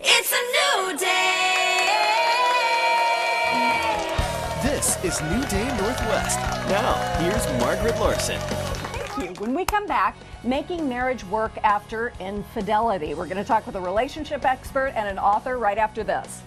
It's a new day. This is New Day Northwest. Now, here's Margaret Larson. Thank you. When we come back, making marriage work after infidelity. We're going to talk with a relationship expert and an author right after this.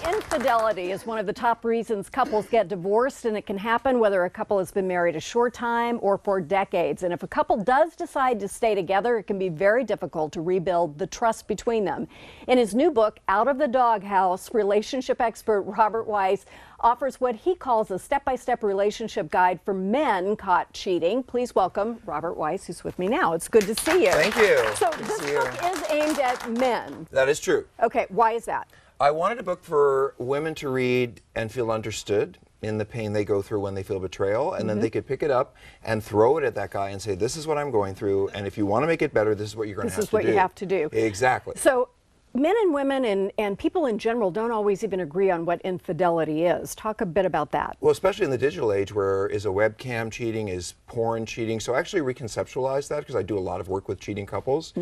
Infidelity is one of the top reasons couples get divorced, and it can happen whether a couple has been married a short time or for decades. And if a couple does decide to stay together, it can be very difficult to rebuild the trust between them. In his new book, Out of the Doghouse, relationship expert Robert Weiss offers what he calls a step-by-step relationship guide for men caught cheating. Please welcome Robert Weiss, who's with me now. It's good to see you. Thank you. So this book is aimed at men. That is true. Okay, why is that? I wanted a book for women to read and feel understood in the pain they go through when they feel betrayal, and then they could pick it up and throw it at that guy and say, this is what I'm going through, and if you want to make it better, this is what you're going to have to do. This is what you have to do. Exactly. So men and women and people in general don't always even agree on what infidelity is. Talk a bit about that. Well, especially in the digital age, where is a webcam cheating, is porn cheating. So I actually reconceptualize that because I do a lot of work with cheating couples.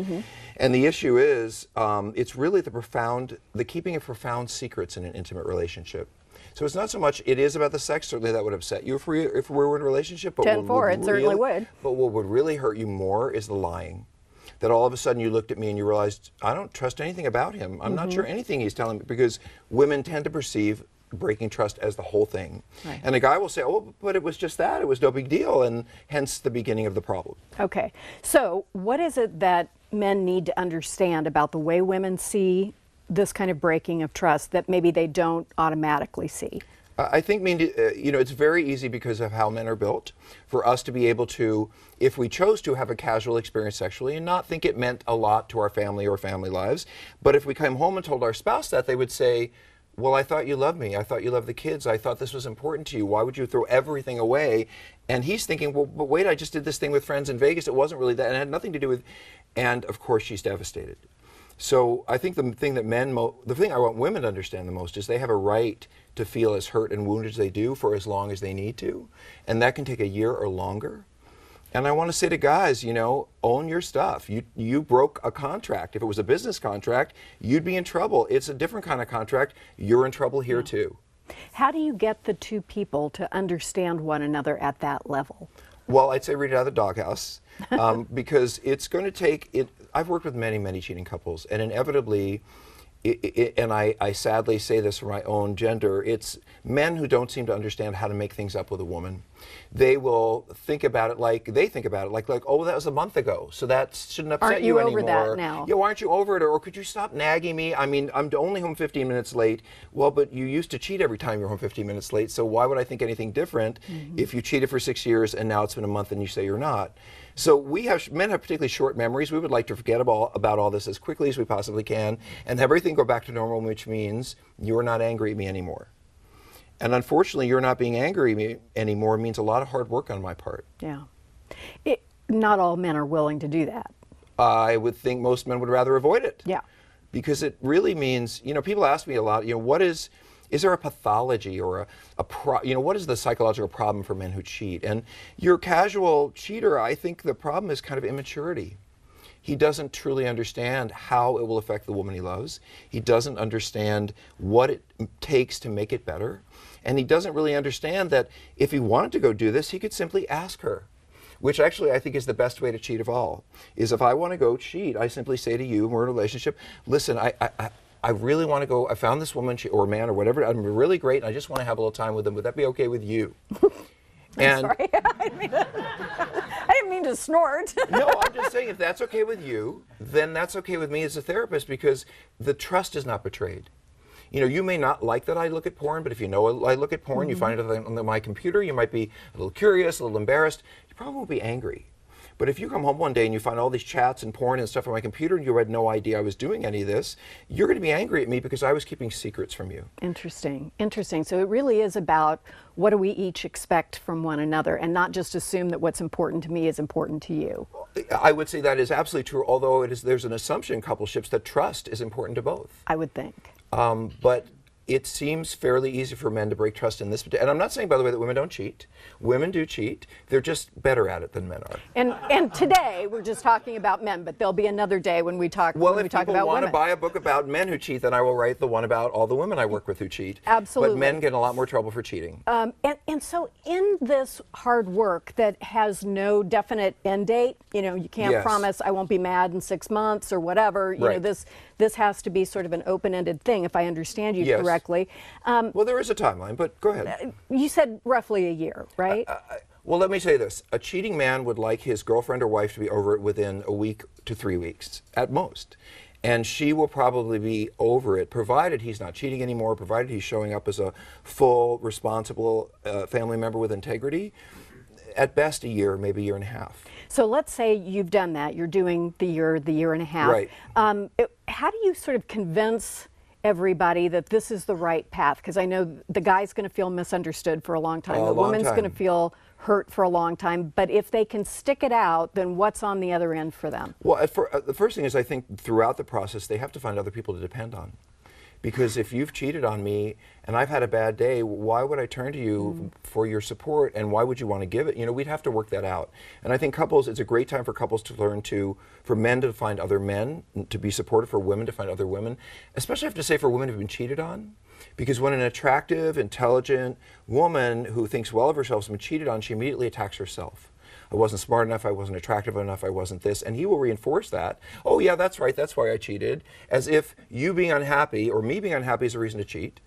And the issue is, it's really the keeping of profound secrets in an intimate relationship. So it's not so much, it is about the sex, certainly that would upset you if we were in a relationship. But 10-4, it certainly would. But what would really hurt you more is the lying. That all of a sudden you looked at me and you realized, I don't trust anything about him. I'm not sure anything he's telling me, because women tend to perceive breaking trust as the whole thing. Right. And a guy will say, oh, but it was just that. It was no big deal, and hence the beginning of the problem. Okay. So what is it that men need to understand about the way women see this kind of breaking of trust that maybe they don't automatically see? I think, it's very easy because of how men are built for us to be able to, if we chose to, have a casual experience sexually and not think it meant a lot to our family or family lives. But if we came home and told our spouse that, they would say, well, I thought you loved me. I thought you loved the kids. I thought this was important to you. Why would you throw everything away? And he's thinking, well, but wait, I just did this thing with friends in Vegas. It wasn't really that, and it had nothing to do with, and of course she's devastated. So I think the thing I want women to understand the most is they have a right to feel as hurt and wounded as they do for as long as they need to. And that can take a year or longer. And I want to say to guys, own your stuff. You broke a contract. If it was a business contract, you'd be in trouble. It's a different kind of contract. You're in trouble here too. How do you get the two people to understand one another at that level? Well, I'd say read it out of the Doghouse, because it's going to take it. I've worked with many, many cheating couples, and inevitably, and I sadly say this for my own gender, it's men who don't seem to understand how to make things up with a woman. They will think about it like oh, that was a month ago, so that shouldn't upset you anymore. Aren't you over that now? Yeah, why aren't you over it? Or could you stop nagging me? I mean, I'm only home 15 minutes late. Well, but you used to cheat every time you're home 15 minutes late, so why would I think anything different if you cheated for 6 years and now it's been a month and you say you're not? So men have particularly short memories. We would like to forget about all this as quickly as we possibly can and have everything go back to normal, which means you're not angry at me anymore. And unfortunately, you're not being angry at me anymore means a lot of hard work on my part. Yeah. Not all men are willing to do that. I would think most men would rather avoid it. Yeah. Because it really means, people ask me a lot, is there a pathology or what is the psychological problem for men who cheat? And your casual cheater, I think the problem is kind of immaturity. He doesn't truly understand how it will affect the woman he loves. He doesn't understand what it takes to make it better. And he doesn't really understand that if he wanted to go do this, he could simply ask her. Which actually I think is the best way to cheat of all, is if I want to go cheat, I simply say to you, we're in a relationship, listen, I really want to go, I found this woman or man or whatever, I'm really great, and I just want to have a little time with them. Would that be okay with you? Sorry, I didn't mean to snort. No, I'm just saying, if that's okay with you, then that's okay with me as a therapist, because the trust is not betrayed. You may not like that I look at porn, but if you know I look at porn, you find it on my computer, you might be a little curious, a little embarrassed. You probably won't be angry. But if you come home one day and you find all these chats and porn and stuff on my computer and you had no idea I was doing any of this, you're going to be angry at me because I was keeping secrets from you. Interesting. So it really is about what do we each expect from one another, and not just assume that what's important to me is important to you. I would say that is absolutely true, although there's an assumption in coupleships that trust is important to both. I would think. But it seems fairly easy for men to break trust in this. And I'm not saying, by the way, that women don't cheat. Women do cheat. They're just better at it than men are. And today we're just talking about men, but there'll be another day when we talk. Well, when we if talk people about want women. to buy a book about men who cheat, then I will write the one about all the women I work with who cheat. Absolutely. But men get in a lot more trouble for cheating. And so in this hard work that has no definite end date, you can't Yes. promise I won't be mad in 6 months or whatever. You know, Right. this has to be sort of an open-ended thing, if I understand you Yes. correctly. Well, there is a timeline, but go ahead. You said roughly a year, right? Well, let me say this. A cheating man would like his girlfriend or wife to be over it within a week to 3 weeks, at most. And she will probably be over it, provided he's not cheating anymore, provided he's showing up as a full, responsible family member with integrity. At best, a year, maybe a year and a half. So let's say you've done that. You're doing the year and a half. Right. How do you sort of convince everybody that this is the right path? Because I know the guy's going to feel misunderstood for a long time. The woman's going to feel hurt for a long time. But if they can stick it out, then what's on the other end for them? Well, the first thing is I think throughout the process, they have to find other people to depend on. Because if you've cheated on me and I've had a bad day, why would I turn to you for your support, and why would you want to give it? We'd have to work that out. And I think couples, it's a great time for couples to learn for men to find other men, to be supportive, for women to find other women, especially I have to say for women who've been cheated on. Because when an attractive, intelligent woman who thinks well of herself has been cheated on, she immediately attacks herself. I wasn't smart enough, I wasn't attractive enough, I wasn't this. And he will reinforce that. Oh yeah, that's right, that's why I cheated. As if you being unhappy or me being unhappy is a reason to cheat.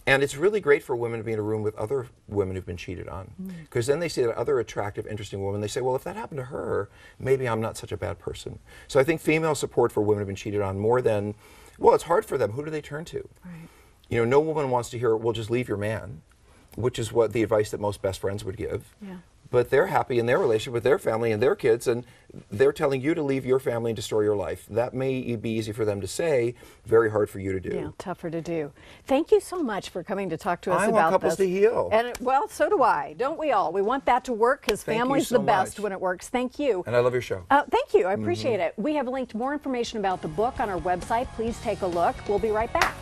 And it's really great for women to be in a room with other women who've been cheated on. Because then they see that other attractive, interesting woman, they say, well, if that happened to her, maybe I'm not such a bad person. So I think female support for women who've been cheated on more than, well, it's hard for them. Who do they turn to? Right. No woman wants to hear, well, just leave your man, which is what the advice that most best friends would give. Yeah. But they're happy in their relationship with their family and their kids, and they're telling you to leave your family and destroy your life. That may be easy for them to say, very hard for you to do. Yeah, tougher to do. Thank you so much for coming to talk to us about this. I want couples to heal. And well, so do I. Don't we all? We want that to work because family's the best when it works. Thank you. And I love your show. Thank you. I appreciate it. We have linked more information about the book on our website. Please take a look. We'll be right back.